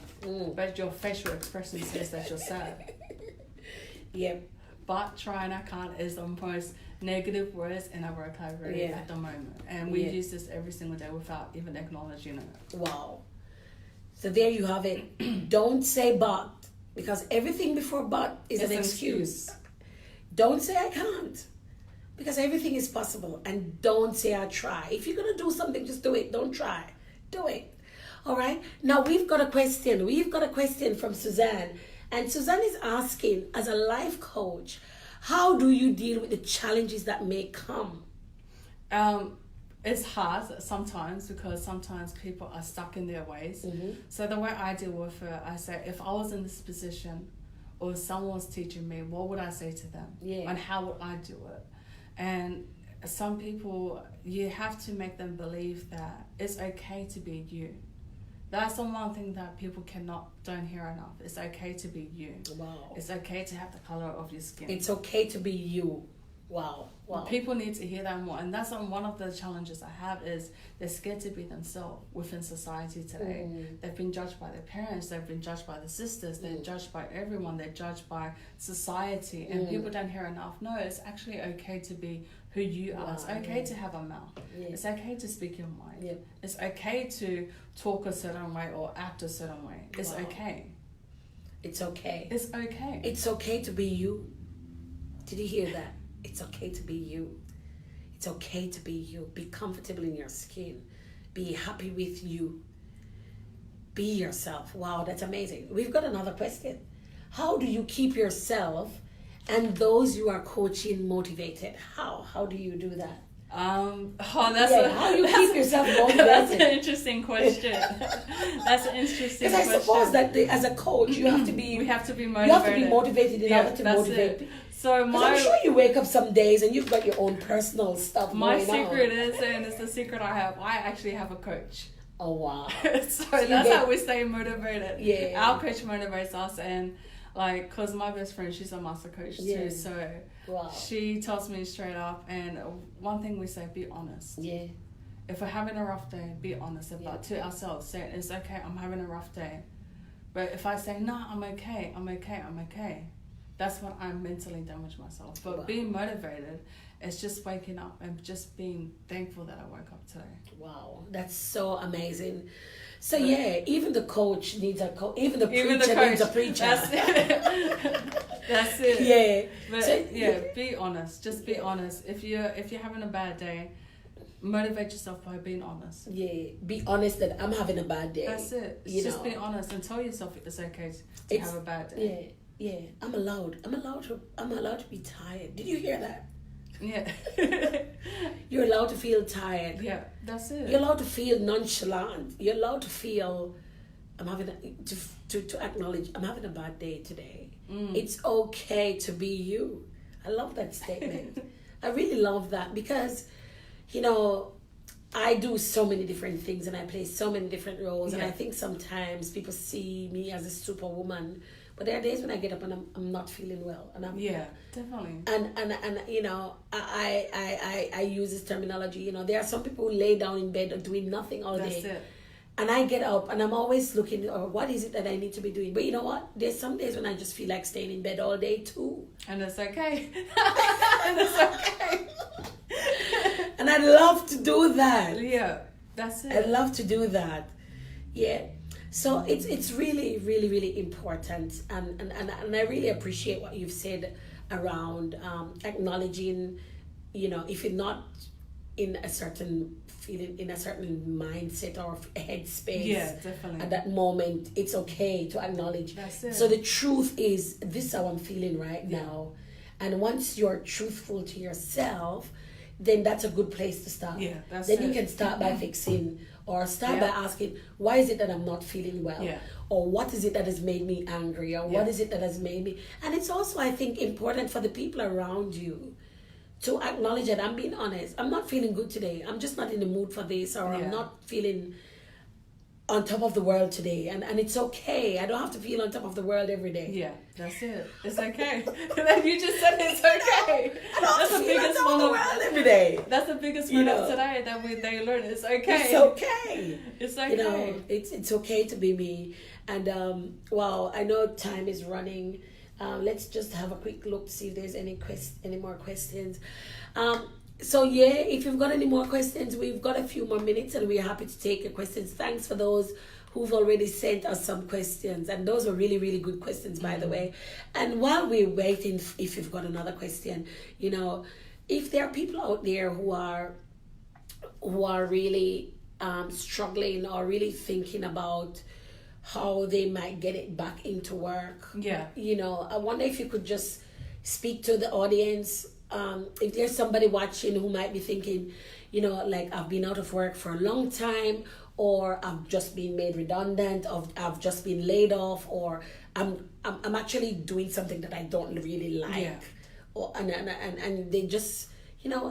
Speaker 2: but your facial expression says that you're sad.
Speaker 1: Yep.
Speaker 2: But, try, and I can't is the most negative words in our vocabulary at the moment. And we use this every single day without even acknowledging it.
Speaker 1: Wow. So there you have it. Don't say but, because everything before but is an excuse. Don't say I can't, because everything is possible. And don't say I try. If you're going to do something, just do it. Don't try. Do it. All right? Now we've got a question. We've got a question from Suzanne. And Suzanne is asking, as a life coach, how do you deal with the challenges that may come?
Speaker 2: It's hard sometimes, because sometimes people are stuck in their ways. So the way I deal with it, I say, if I was in this position or someone's teaching me, what would I say to them?
Speaker 1: Yeah.
Speaker 2: And how would I do it? And some people, you have to make them believe that it's okay to be you. That's the one thing that people don't hear enough. It's okay to be you.
Speaker 1: Wow.
Speaker 2: It's okay to have the color of your skin.
Speaker 1: It's okay to be you. Wow. Wow.
Speaker 2: People need to hear that more. And that's one of the challenges I have, is they're scared to be themselves within society today. They've been judged by their parents. They've been judged by their sisters. They're judged by everyone. They're judged by society. And people don't hear enough. No, it's actually okay to be who you are. It's okay to have a mouth. It's okay to speak your mind. It's okay to talk a certain way or act a certain way. It's okay.
Speaker 1: It's okay.
Speaker 2: It's okay.
Speaker 1: It's okay to be you. Did you hear that? It's okay to be you. It's okay to be you. Be comfortable in your skin. Be happy with you. Be yourself. Wow, that's amazing. We've got another question. How do you keep yourself and those you are coaching motivated? How do you do that?
Speaker 2: How
Speaker 1: do you keep yourself motivated?
Speaker 2: That's an interesting question. That's an interesting question.
Speaker 1: Because I suppose that as a coach, you have to be.
Speaker 2: We have to be motivated.
Speaker 1: You have to be motivated in order to motivate people.
Speaker 2: So
Speaker 1: I'm sure you wake up some days and you've got your own personal stuff.
Speaker 2: My secret is, and it's the secret I have. I actually have a coach.
Speaker 1: Oh wow!
Speaker 2: so that's how we stay motivated.
Speaker 1: Yeah.
Speaker 2: Our coach motivates us, and like, cause my best friend, she's a master coach too. So
Speaker 1: wow.
Speaker 2: She tells me straight up, and one thing we say: be honest.
Speaker 1: Yeah.
Speaker 2: If we're having a rough day, be honest about to ourselves. Say it's okay. I'm having a rough day, but if I say no, I'm okay. That's what I'm mentally damaged myself. But being motivated is just waking up and just being thankful that I woke up today.
Speaker 1: Wow, that's so amazing. So even the coach needs a coach. Even the preacher needs a preacher.
Speaker 2: That's it. That's it.
Speaker 1: Yeah.
Speaker 2: But be honest. Just be honest. If you're having a bad day, motivate yourself by being honest.
Speaker 1: Yeah, be honest that I'm having a bad day.
Speaker 2: That's it. Just be honest and tell yourself it's okay to have a bad day.
Speaker 1: Yeah. I'm allowed to be tired. Did you hear that?
Speaker 2: Yeah.
Speaker 1: You're allowed to feel tired.
Speaker 2: Yeah, that's it.
Speaker 1: You're allowed to feel nonchalant. You're allowed to feel to acknowledge I'm having a bad day today. It's okay to be you. I love that statement. I really love that because, I do so many different things and I play so many different roles, and I think sometimes people see me as a superwoman, but there are days when I get up and I'm not feeling well, and I'm
Speaker 2: definitely.
Speaker 1: And I use this terminology. There are some people who lay down in bed doing nothing all day.
Speaker 2: That's it.
Speaker 1: And I get up and I'm always looking, what is it that I need to be doing? But you know what? There's some days when I just feel like staying in bed all day too.
Speaker 2: And it's okay. And it's okay.
Speaker 1: And I love to do that.
Speaker 2: Yeah, that's it.
Speaker 1: I love to do that. Yeah. So it's really, really, really important. And I really appreciate what you've said around acknowledging, if you're not in a certain feeling, in a certain mindset or headspace,
Speaker 2: definitely.
Speaker 1: At that moment, it's okay to acknowledge.
Speaker 2: That's it.
Speaker 1: So the truth is, this is how I'm feeling right now. And once you're truthful to yourself, then that's a good place to start.
Speaker 2: Yeah, that's
Speaker 1: then
Speaker 2: it.
Speaker 1: you can start by fixing or start by asking, why is it that I'm not feeling well?
Speaker 2: Yeah.
Speaker 1: Or what is it that has made me angry? Or what is it that has made me... And it's also, I think, important for the people around you to acknowledge that I'm being honest. I'm not feeling good today. I'm just not in the mood for this, or I'm not feeling on top of the world today. And it's okay. I don't have to feel on top of the world every day.
Speaker 2: Yeah, that's it. It's okay. Like you just said, it's okay.
Speaker 1: I don't have to feel on top of the world every day.
Speaker 2: That's the biggest word of today that they learn. It's okay.
Speaker 1: It's okay.
Speaker 2: It's okay.
Speaker 1: It's okay to be me. And I know time is running. Let's just have a quick look to see if there's any more questions. If you've got any more questions, we've got a few more minutes and we're happy to take your questions. Thanks for those who've already sent us some questions, and those were really, really good questions, by the way. And while we're waiting, if you've got another question, if there are people out there who are really struggling or really thinking about how they might get it back into work, I wonder if you could just speak to the audience. If there's somebody watching who might be thinking, like, I've been out of work for a long time, or I've just been made redundant, or I've just been laid off, or I'm actually doing something that I don't really like, or and they just,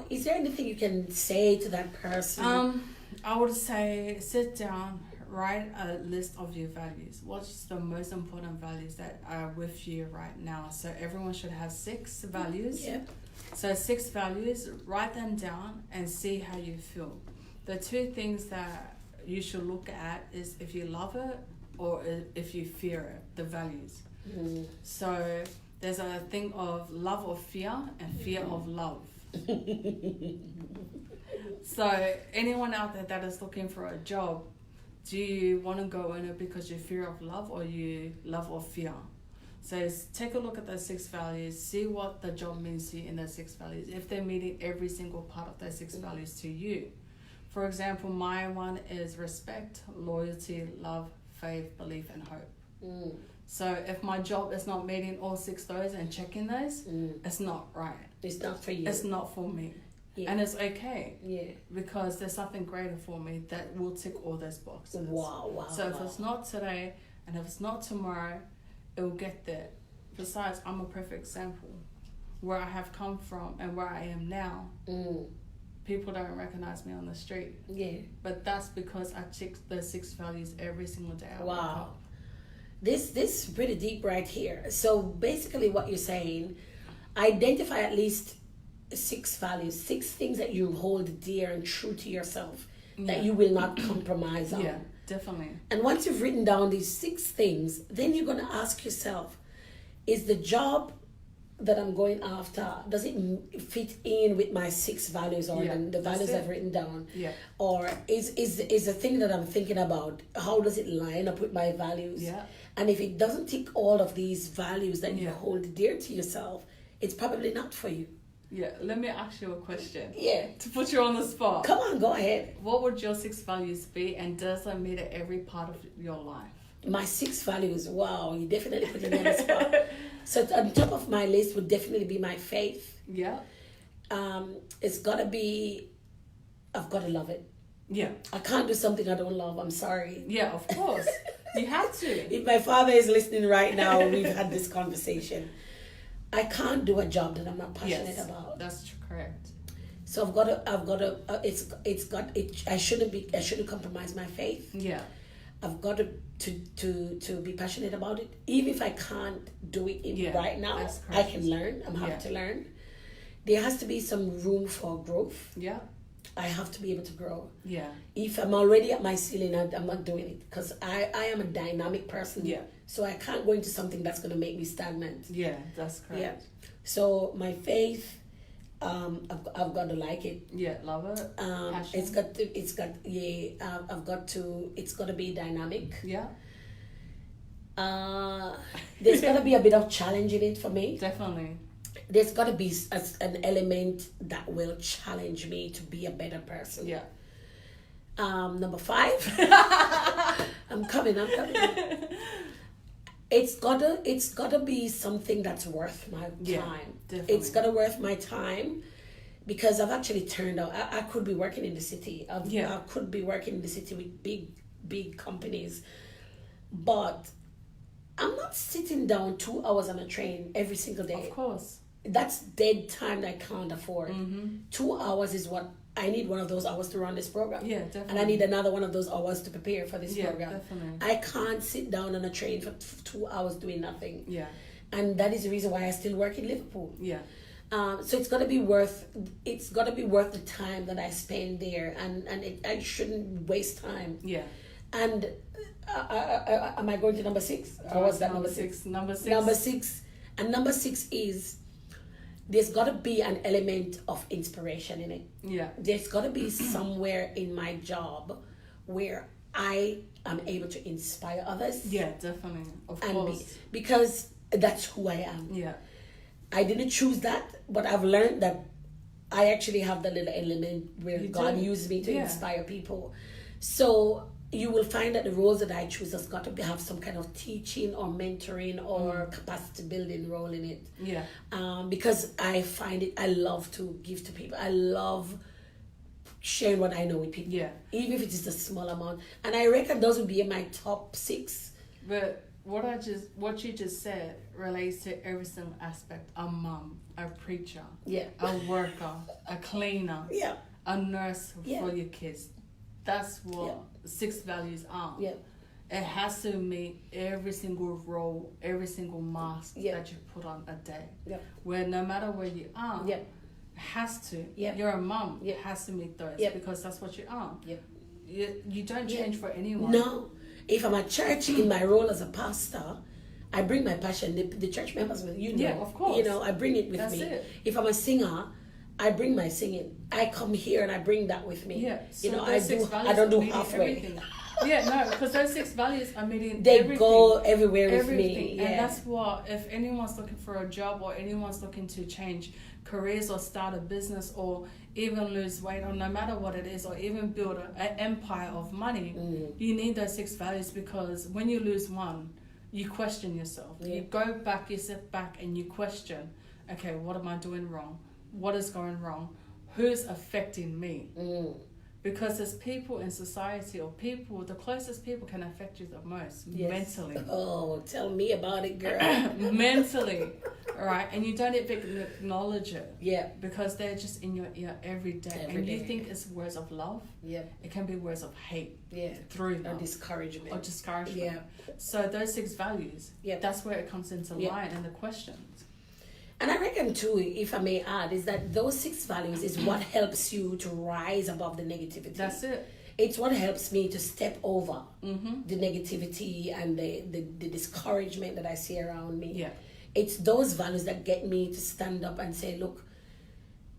Speaker 1: is there anything you can say to that person?
Speaker 2: I would say sit down, write a list of your values. What's the most important values that are with you right now? So everyone should have 6 values.
Speaker 1: Yep.
Speaker 2: So 6 values, write them down and see how you feel. The 2 things that you should look at is if you love it or if you fear it, the values. So there's a thing of love of fear and fear of love. So anyone out there that is looking for a job, do you want to go in it because you fear of love or you love or fear? So take a look at those 6 values, see what the job means to you in those 6 values, if they're meeting every single part of those 6 values to you. For example, my one is respect, loyalty, love, faith, belief, and hope.
Speaker 1: Mm.
Speaker 2: So if my job is not meeting all 6 those and checking those, it's not right.
Speaker 1: It's not for you.
Speaker 2: It's not for me.
Speaker 1: Yeah.
Speaker 2: And it's okay.
Speaker 1: Yeah.
Speaker 2: Because there's something greater for me that will tick all those boxes.
Speaker 1: Wow.
Speaker 2: So if it's not today and if it's not tomorrow, it will get there. Besides, I'm a perfect example. Where I have come from and where I am now, people don't recognize me on the street.
Speaker 1: Yeah.
Speaker 2: But that's because I tick those 6 values every single day.
Speaker 1: Wow. This is pretty deep right here. So basically what you're saying, identify at least 6 values, 6 things that you hold dear and true to yourself that you will not compromise on.
Speaker 2: Yeah, definitely.
Speaker 1: And once you've written down these 6 things, then you're going to ask yourself, is the job that I'm going after, does it fit in with my 6 values or the values I've written down?
Speaker 2: Yeah.
Speaker 1: Or is the thing that I'm thinking about, how does it line up with my values?
Speaker 2: Yeah.
Speaker 1: And if it doesn't tick all of these values that you hold dear to yourself, it's probably not for you.
Speaker 2: Yeah, let me ask you a question.
Speaker 1: Yeah.
Speaker 2: To put you on the spot.
Speaker 1: Come on, go ahead.
Speaker 2: What would your 6 values be, and does that meet at every part of your life?
Speaker 1: My 6 values, wow, you definitely put me on the spot. So on top of my list would definitely be my faith.
Speaker 2: Yeah.
Speaker 1: It's got to be, I've got to love it.
Speaker 2: Yeah.
Speaker 1: I can't do something I don't love, I'm sorry.
Speaker 2: Yeah, of course. You have to.
Speaker 1: If my father is listening right now, we've had this conversation. I can't do a job that I'm not passionate about.
Speaker 2: That's correct.
Speaker 1: So I've got to, I shouldn't compromise my faith.
Speaker 2: Yeah.
Speaker 1: I've got to be passionate about it. Even if I can't do it right now, I can learn. I'm happy to learn. There has to be some room for growth.
Speaker 2: Yeah.
Speaker 1: I have to be able to grow.
Speaker 2: Yeah.
Speaker 1: If I'm already at my ceiling, I'm not doing it because I am a dynamic person.
Speaker 2: Yeah.
Speaker 1: So I can't go into something that's going to make me stagnant.
Speaker 2: Yeah, that's correct.
Speaker 1: Yeah. So my faith, I've got to like it.
Speaker 2: Yeah, love it.
Speaker 1: It's got to be dynamic.
Speaker 2: Yeah.
Speaker 1: There's got to be a bit of challenge in it for me.
Speaker 2: Definitely.
Speaker 1: There's got to be an element that will challenge me to be a better person.
Speaker 2: Yeah.
Speaker 1: Number 5. I'm coming. It's gotta be something that's worth my time.
Speaker 2: Definitely.
Speaker 1: It's gotta worth my time because I've actually turned out. I could be working in the city. I could be working in the city with big companies, but I'm not sitting down 2 hours on a train every single day.
Speaker 2: Of course.
Speaker 1: That's dead time that I can't afford. 2 hours is what I need. One of those hours to run this program.
Speaker 2: Yeah, definitely.
Speaker 1: And I need another one of those hours to prepare for this program.
Speaker 2: Definitely.
Speaker 1: I can't sit down on a train for 2 hours doing nothing.
Speaker 2: Yeah.
Speaker 1: And that is the reason why I still work in Liverpool.
Speaker 2: Yeah.
Speaker 1: So it's got to be worth the time that I spend there, and I shouldn't waste time.
Speaker 2: Yeah.
Speaker 1: And am I going to number 6? Or was that number 6?
Speaker 2: Number 6.
Speaker 1: Number 6. And number 6 is, there's got to be an element of inspiration in it.
Speaker 2: Yeah.
Speaker 1: There's got to be somewhere in my job where I am able to inspire others.
Speaker 2: Yeah, definitely. Of course.
Speaker 1: Because that's who I am.
Speaker 2: Yeah.
Speaker 1: I didn't choose that, but I've learned that I actually have that little element where God used me to inspire people. So you will find that the roles that I choose has got to have some kind of teaching or mentoring or capacity building role in it.
Speaker 2: Yeah.
Speaker 1: Because I love to give to people. I love sharing what I know with people.
Speaker 2: Yeah.
Speaker 1: Even if it is a small amount. And I reckon those would be in my top 6.
Speaker 2: But what you just said relates to every single aspect. A mom, a preacher, a worker, a cleaner, a nurse for your kids. That's what 6 values are. Yeah. It has to meet every single role, every single mask that you put on a day. Yeah. Where no matter where you are, it has to. Yeah. You're a mom. It has to meet those because that's what you are. Yeah. You don't change for anyone.
Speaker 1: No. If I'm at church in my role as a pastor, I bring my passion. The church members will,
Speaker 2: of course.
Speaker 1: I bring it with me.
Speaker 2: It.
Speaker 1: If I'm a singer, I bring my singing. I come here and I bring that with me.
Speaker 2: Yeah. So
Speaker 1: I don't do halfway.
Speaker 2: Yeah, no, because those 6 values are meeting
Speaker 1: They
Speaker 2: everything.
Speaker 1: go everywhere with
Speaker 2: Everything.
Speaker 1: me.
Speaker 2: And
Speaker 1: Yeah.
Speaker 2: that's what, if anyone's looking for a job or anyone's looking to change careers or start a business or even lose weight or no matter what it is or even build an empire of money, you need those 6 values, because when you lose one, you question yourself.
Speaker 1: Yeah.
Speaker 2: You go back, you sit back and you question, okay, what am I doing wrong? What is going wrong? Who's affecting me? Because there's people in society or people, the closest people can affect you the most mentally.
Speaker 1: Oh, tell me about it, girl.
Speaker 2: Mentally, all right? And you don't even acknowledge it.
Speaker 1: Yeah.
Speaker 2: Because they're just in your ear every day. You think it's words of love.
Speaker 1: Yeah.
Speaker 2: It can be words of hate.
Speaker 1: Yeah.
Speaker 2: Through love.
Speaker 1: Or discouragement.
Speaker 2: Or discouragement.
Speaker 1: Yeah.
Speaker 2: So those 6 values,
Speaker 1: yeah,
Speaker 2: that's where it comes into line and the questions.
Speaker 1: And I reckon too, if I may add, is that those 6 values is what helps you to rise above the negativity.
Speaker 2: That's it.
Speaker 1: It's what helps me to step over the negativity and the discouragement that I see around me.
Speaker 2: Yeah.
Speaker 1: It's those values that get me to stand up and say, look,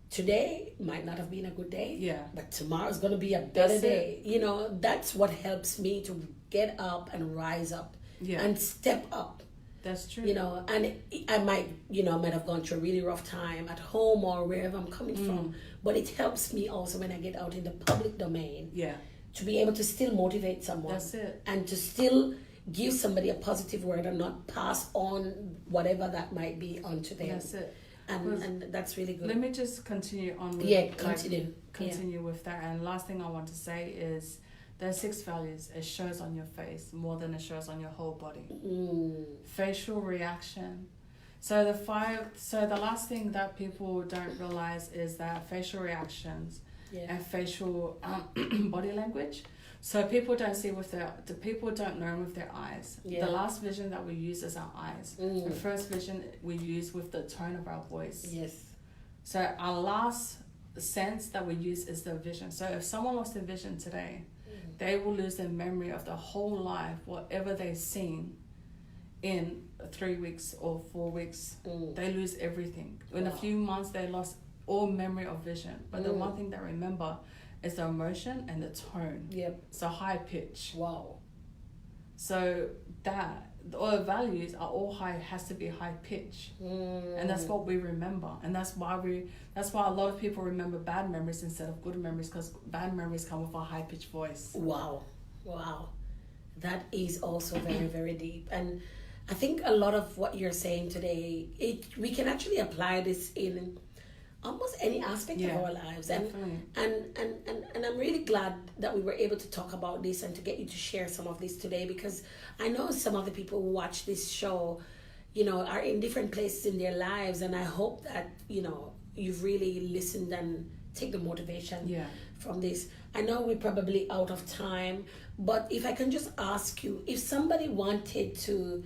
Speaker 1: today might not have been a good day, but tomorrow's going to be a better day. You know, that's what helps me to get up and rise up and step up.
Speaker 2: That's true.
Speaker 1: You know, and I might have gone through a really rough time at home or wherever I'm coming from, but it helps me also when I get out in the public domain to be able to still motivate someone.
Speaker 2: That's it.
Speaker 1: And to still give somebody a positive word and not pass on whatever that might be onto them.
Speaker 2: That's it.
Speaker 1: And that's really good.
Speaker 2: Let me just continue on with
Speaker 1: continue
Speaker 2: with that. And last thing I want to say is those 6 values, it shows on your face more than it shows on your whole body. Facial reaction. So the last thing that people don't realize is that facial reactions and facial body language. So people don't see people don't know with their eyes. The last vision that we use is our eyes. The first vision we use with the tone of our voice.
Speaker 1: Yes.
Speaker 2: So our last sense that we use is the vision. So if someone lost their vision today, they will lose their memory of the whole life, whatever they've seen in 3 weeks or 4 weeks. They lose everything. In a few months, they lost all memory of vision. But the one thing they remember is the emotion and the tone.
Speaker 1: Yep.
Speaker 2: So high pitch.
Speaker 1: Wow.
Speaker 2: So that all the values are all high, has to be high pitch. And that's what we remember. And that's why a lot of people remember bad memories instead of good memories, because bad memories come with a high pitched voice.
Speaker 1: Wow. That is also very, very deep. And I think a lot of what you're saying today, we can actually apply this in almost any aspect of our lives. And I'm really glad that we were able to talk about this and to get you to share some of this today, because I know some of the people who watch this show, are in different places in their lives, and I hope that, you've really listened and take the motivation from this. I know we're probably out of time, but if I can just ask you, if somebody wanted to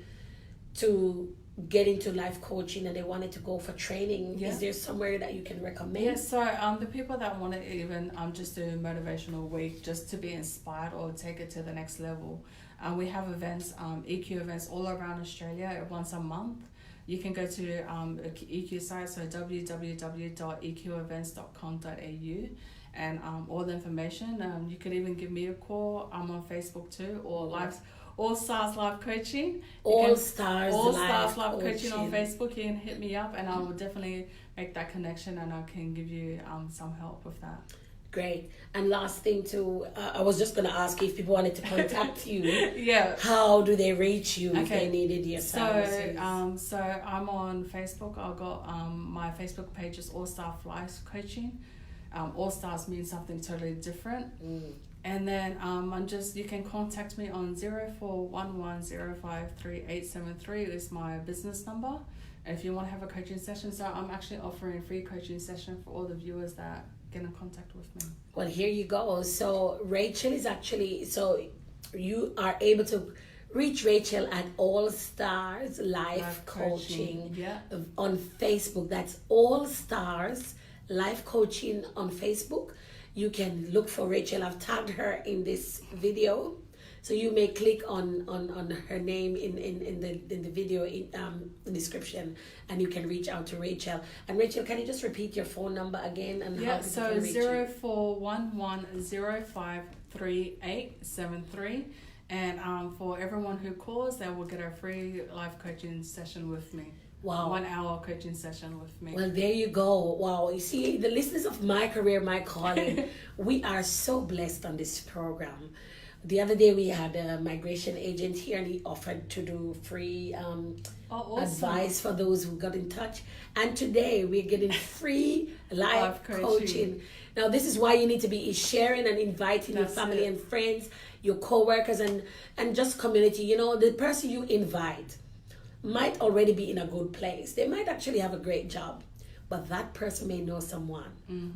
Speaker 1: get into life coaching and they wanted to go for training, is there somewhere that you can recommend?
Speaker 2: So the people that want to even just do a motivational week just to be inspired or take it to the next level, we have events, EQ events all around Australia once a month. You can go to EQ site, so www.eqevents.com.au, and all the information. You could even give me a call. I'm on Facebook too, or All Stars Life Coaching. All Stars Life Coaching on Facebook. You can hit me up and I will definitely make that connection, and I can give you some help with that.
Speaker 1: Great. And last thing too, I was just going to ask if people wanted to contact you. How do they reach you if they needed your services?
Speaker 2: So I'm on Facebook. I've got my Facebook page is All Stars Life Coaching. All Stars means something totally different. And then you can contact me on 0411053873 is my business number. And if you want to have a coaching session, so I'm actually offering a free coaching session for all the viewers that get in contact with me.
Speaker 1: Well, here you go. So Rachel is actually, so you are able to reach Rachel at All Stars Life Coaching on Facebook. That's All Stars Life Coaching on Facebook. You can look for Rachel. I've tagged her in this video, so you may click on her name in the video description, and you can reach out to Rachel. And Rachel, can you just repeat your phone number again? And how
Speaker 2: so 0411053873. 3873. And for everyone who calls, they will get a free life coaching session with me.
Speaker 1: Wow.
Speaker 2: 1 hour coaching session with me.
Speaker 1: Well, there you go. Wow. You see, the listeners of My Career, My Calling, we are so blessed on this program. The other day we had a migration agent here and he offered to do free
Speaker 2: awesome.
Speaker 1: advice for those who got in touch. And today we're getting free life coaching. Now this is why you need to be sharing and inviting your family and friends, your co-workers and just community. You know, the person you invite might already be in a good place. They might actually have a great job, but that person may know someone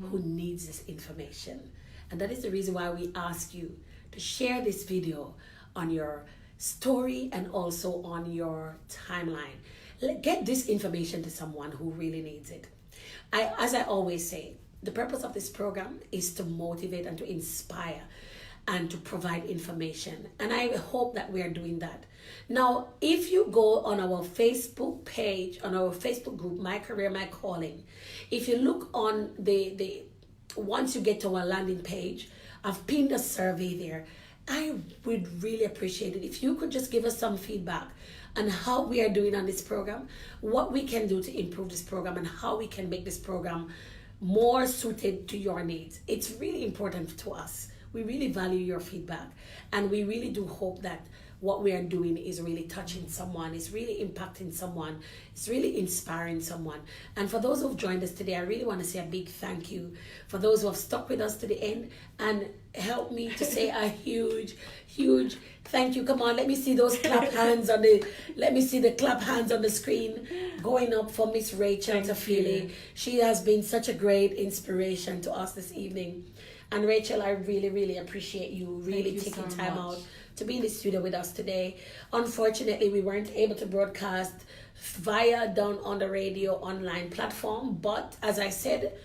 Speaker 1: who needs this information. And that is the reason why we ask you to share this video on your story and also on your timeline. Get this information to someone who really needs it. As I always say, the purpose of this program is to motivate and to inspire and to provide information. And I hope that we are doing that. Now, if you go on our Facebook page, on our Facebook group, My Career, My Calling, if you look on the once you get to our landing page, I've pinned a survey there. I would really appreciate it if you could just give us some feedback on how we are doing on this program, what we can do to improve this program, and how we can make this program more suited to your needs. It's really important to us. We really value your feedback, and we really do hope that what we are doing is really touching someone, is really impacting someone, it's really inspiring someone. And for those who've joined us today, I really want to say a big thank you for those who have stuck with us to the end and help me to say a huge thank you. Come on, let me see those clap hands on the screen going up for Miss Rachel Tafili. She has been such a great inspiration to us this evening. And Rachel, I really appreciate you taking time out to be in the studio with us today. Unfortunately, we weren't able to broadcast via Down on the Radio online platform, but as I said,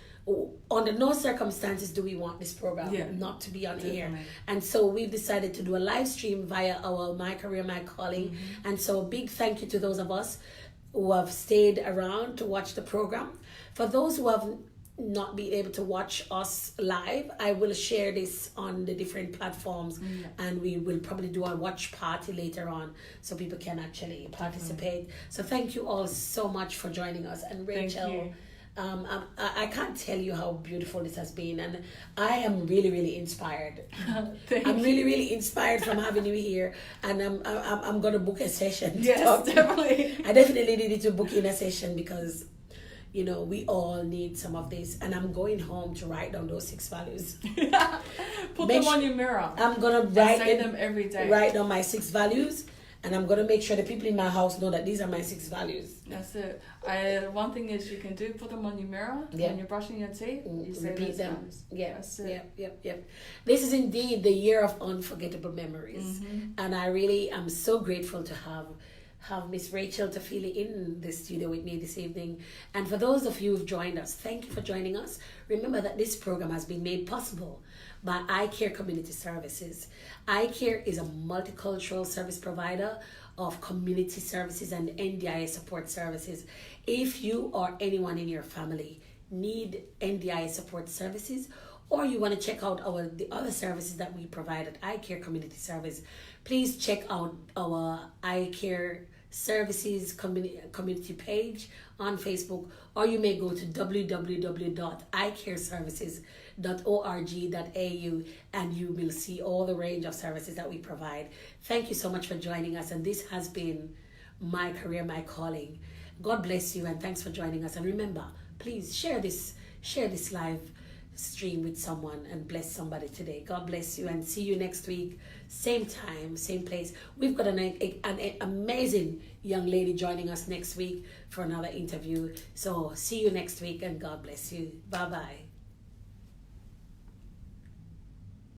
Speaker 1: under no circumstances do we want this program not to be on air. And so we've decided to do a live stream via our My Career, My Calling. And so big thank you to those of us who have stayed around to watch the program. For those who have not been able to watch us live, I will share this on the different platforms and we will probably do a watch party later on so people can actually participate. So thank you all so much for joining us. And Rachel, I can't tell you how beautiful this has been, and I am really inspired. I'm really inspired from having you here, and I'm gonna book a session.
Speaker 2: Yes, definitely.
Speaker 1: I definitely needed to book in a session because you know, we all need some of this. And I'm going home to write down those 6 values.
Speaker 2: Put them on your mirror.
Speaker 1: I'm going to
Speaker 2: say them every day.
Speaker 1: Write down my 6 values. And I'm going to make sure the people in my house know that these are my 6 values.
Speaker 2: That's it. One thing is you can do, put them on your mirror. When you're brushing your teeth, you say
Speaker 1: repeat them.
Speaker 2: Values.
Speaker 1: Yeah.
Speaker 2: That's it.
Speaker 1: Yep. This is indeed the year of unforgettable memories. And I really am so grateful to have Miss Rachel Tafili in the studio with me this evening. And for those of you who've joined us, thank you for joining us. Remember that this program has been made possible by iCare Community Services. iCare is a multicultural service provider of community services and NDIS support services. If you or anyone in your family need NDIS support services, or you want to check out the other services that we provide at iCare Community Service, please check out our iCare Services community page on Facebook, or you may go to www.icareservices.org.au and you will see all the range of services that we provide. Thank you so much for joining us, and this has been My Career, My Calling. God bless you, and thanks for joining us. And remember, please share this live stream with someone and bless somebody today. God bless you, and see you next week, same time, same place. We've got an amazing young lady joining us next week for another interview. So see you next week, and God bless you. Bye-bye.